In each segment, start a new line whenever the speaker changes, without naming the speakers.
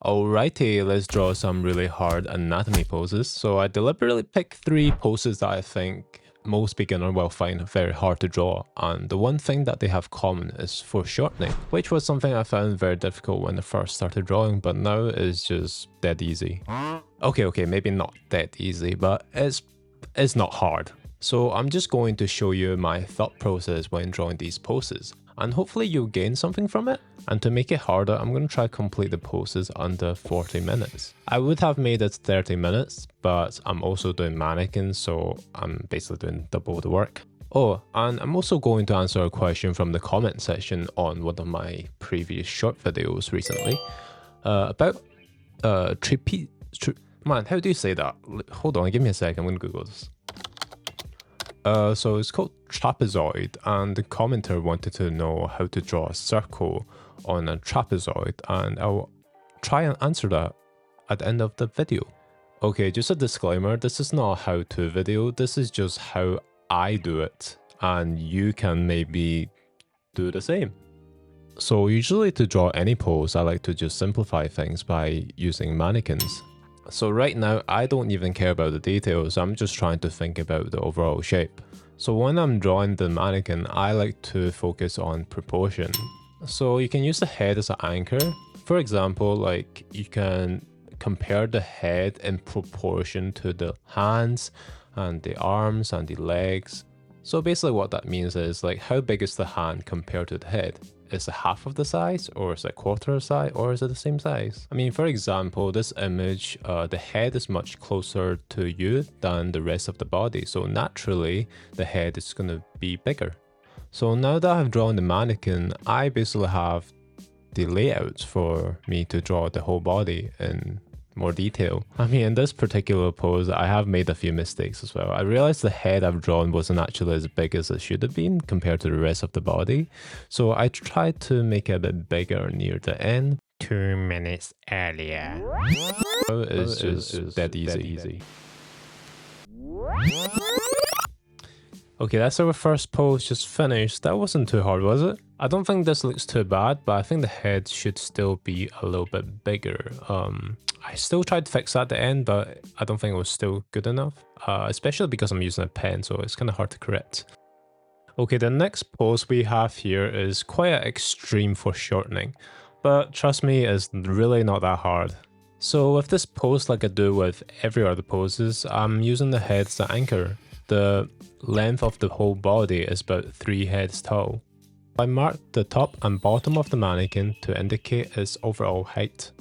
Alrighty, let's draw some really hard anatomy poses. So I deliberately picked 3 poses that I think most beginners will find very hard to draw, and the one thing that they have common is foreshortening, which was something I found very difficult when I first started drawing, but now is just dead easy. Okay, maybe not dead easy, but it's not hard. So I'm just going to show you my thought process when drawing these poses, and hopefully you'll gain something from it. And to make it harder, I'm going to try to complete the poses under 40 minutes. I would have made it 30 minutes, but I'm also doing mannequins, so I'm basically doing double the work. Oh, and I'm also going to answer a question from the comment section on one of my previous short videos recently about man, how do you say that? Hold on, give me a sec, I'm going to Google this. So it's called trapezoid, and the commenter wanted to know how to draw a circle on a trapezoid, and I'll try and answer that at the end of the video. Okay, just a disclaimer, this is not a how-to video, this is just how I do it, and you can maybe do the same. So usually to draw any pose, I like to just simplify things by using mannequins. So right now, I don't even care about the details, I'm just trying to think about the overall shape. So when I'm drawing the mannequin, I like to focus on proportion. So you can use the head as an anchor. For example, like you can compare the head in proportion to the hands and the arms and the legs. So basically what that means is like how big is the hand compared to the head? Is it half of the size, or is it a quarter of the size, or is it the same size? I mean, for example, this image, the head is much closer to you than the rest of the body, so naturally the head is going to be bigger. So now that I've drawn the mannequin, I basically have the layouts for me to draw the whole body in more detail. I mean, in this particular pose, I have made a few mistakes as well. I realized the head I've drawn wasn't actually as big as it should have been compared to the rest of the body. So I tried to make it a bit bigger near the end.
2 minutes earlier.
It's just dead easy. Okay, that's our first pose just finished. That wasn't too hard, was it? I don't think this looks too bad, but I think the head should still be a little bit bigger. I still tried to fix that at the end, but I don't think it was still good enough, especially because I'm using a pen, so it's kind of hard to correct. Okay, the next pose we have here is quite an extreme foreshortening, but trust me, it's really not that hard. So with this pose, like I do with every other poses, I'm using the head as the anchor. The length of the whole body is about 3 heads tall. I marked the top and bottom of the mannequin to indicate its overall height.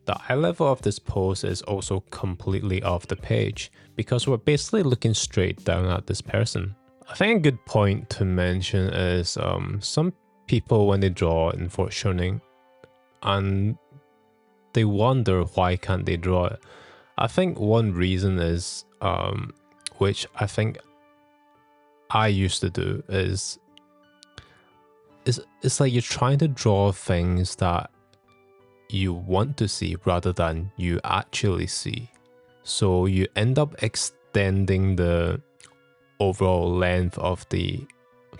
The eye level of this pose is also completely off the page, because we're basically looking straight down at this person. I think a good point to mention is some people when they draw in foreshortening and they wonder why can't they draw it. I think one reason is, which I think I used to do, is it's like you're trying to draw things that you want to see rather than you actually see. So you end up extending the overall length of the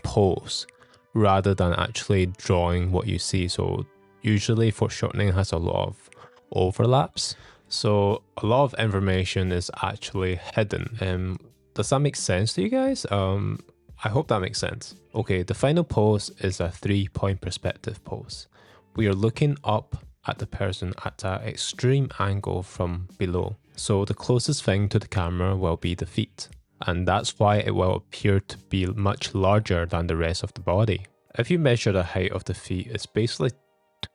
pose rather than actually drawing what you see. So usually foreshortening has a lot of overlaps. So a lot of information is actually hidden. Does that make sense to you guys? I hope that makes sense. Okay, the final pose is a 3-point perspective pose. We are looking up at the person at an extreme angle from below. So the closest thing to the camera will be the feet. And that's why it will appear to be much larger than the rest of the body. If you measure the height of the feet, it's basically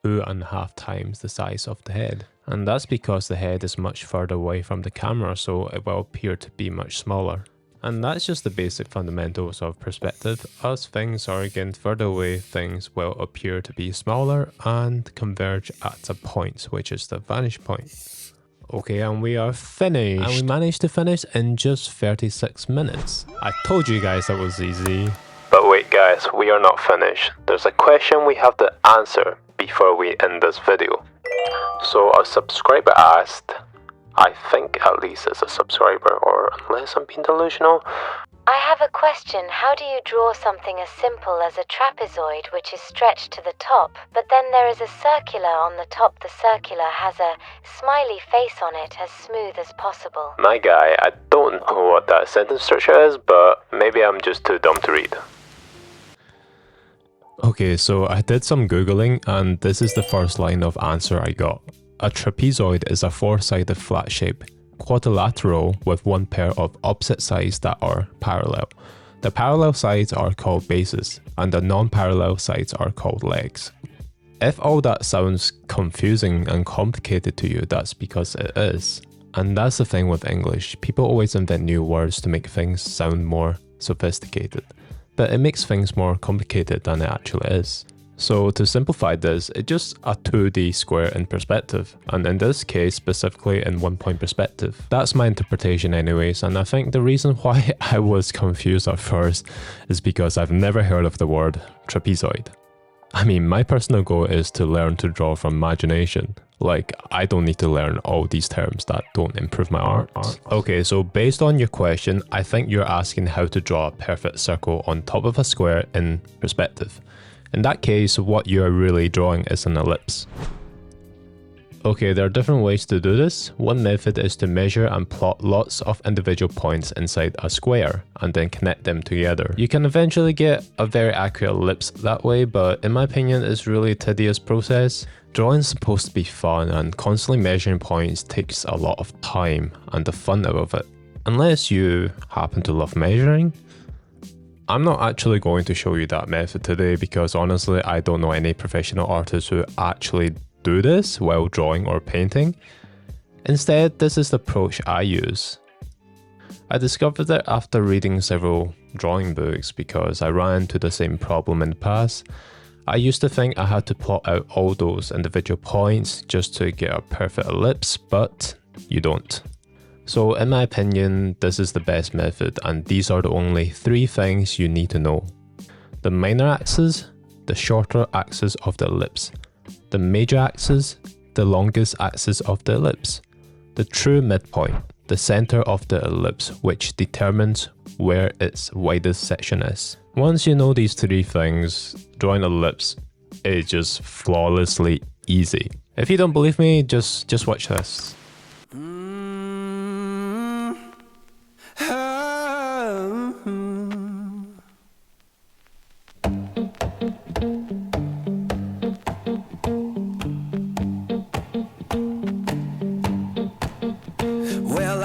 2.5 times the size of the head. And that's because the head is much further away from the camera, so it will appear to be much smaller. And that's just the basic fundamentals of perspective. As things are getting further away, things will appear to be smaller and converge at a point, which is the vanishing point. Okay, and we are finished. And we managed to finish in just 36 minutes. I told you guys that was easy. But wait guys, we are not finished. There's a question we have to answer before we end this video. So a subscriber asked, I think at least as a subscriber, or unless I'm being delusional.
I have a question. How do you draw something as simple as a trapezoid which is stretched to the top, but then there is a circular on the top? The circular has a smiley face on it, as smooth as possible.
My guy, I don't know what that sentence structure is, but maybe I'm just too dumb to read. Okay, so I did some googling and this is the first line of answer I got. A trapezoid is a four-sided flat shape, quadrilateral with one pair of opposite sides that are parallel. The parallel sides are called bases and the non-parallel sides are called legs. If all that sounds confusing and complicated to you, that's because it is. And that's the thing with English, people always invent new words to make things sound more sophisticated. But it makes things more complicated than it actually is. So to simplify this, it's just a 2D square in perspective, and in this case specifically in 1-point perspective. That's my interpretation anyways, and I think the reason why I was confused at first is because I've never heard of the word trapezoid. I mean, my personal goal is to learn to draw from imagination. Like, I don't need to learn all these terms that don't improve my art. Okay, so based on your question, I think you're asking how to draw a perfect circle on top of a square in perspective. In that case, what you're really drawing is an ellipse. Okay, there are different ways to do this. One method is to measure and plot lots of individual points inside a square and then connect them together. You can eventually get a very accurate ellipse that way, but in my opinion, it's really a tedious process. Drawing is supposed to be fun, and constantly measuring points takes a lot of time and the fun out of it. Unless you happen to love measuring. I'm not actually going to show you that method today because honestly I don't know any professional artists who actually do this while drawing or painting. Instead, this is the approach I use. I discovered it after reading several drawing books because I ran into the same problem in the past. I used to think I had to plot out all those individual points just to get a perfect ellipse, but you don't. So in my opinion, this is the best method, and these are the only 3 things you need to know. The minor axis, the shorter axis of the ellipse, the major axis, the longest axis of the ellipse, the true midpoint, the center of the ellipse, which determines where its widest section is. Once you know these 3 things, drawing an ellipse is just flawlessly easy. If you don't believe me, just watch this.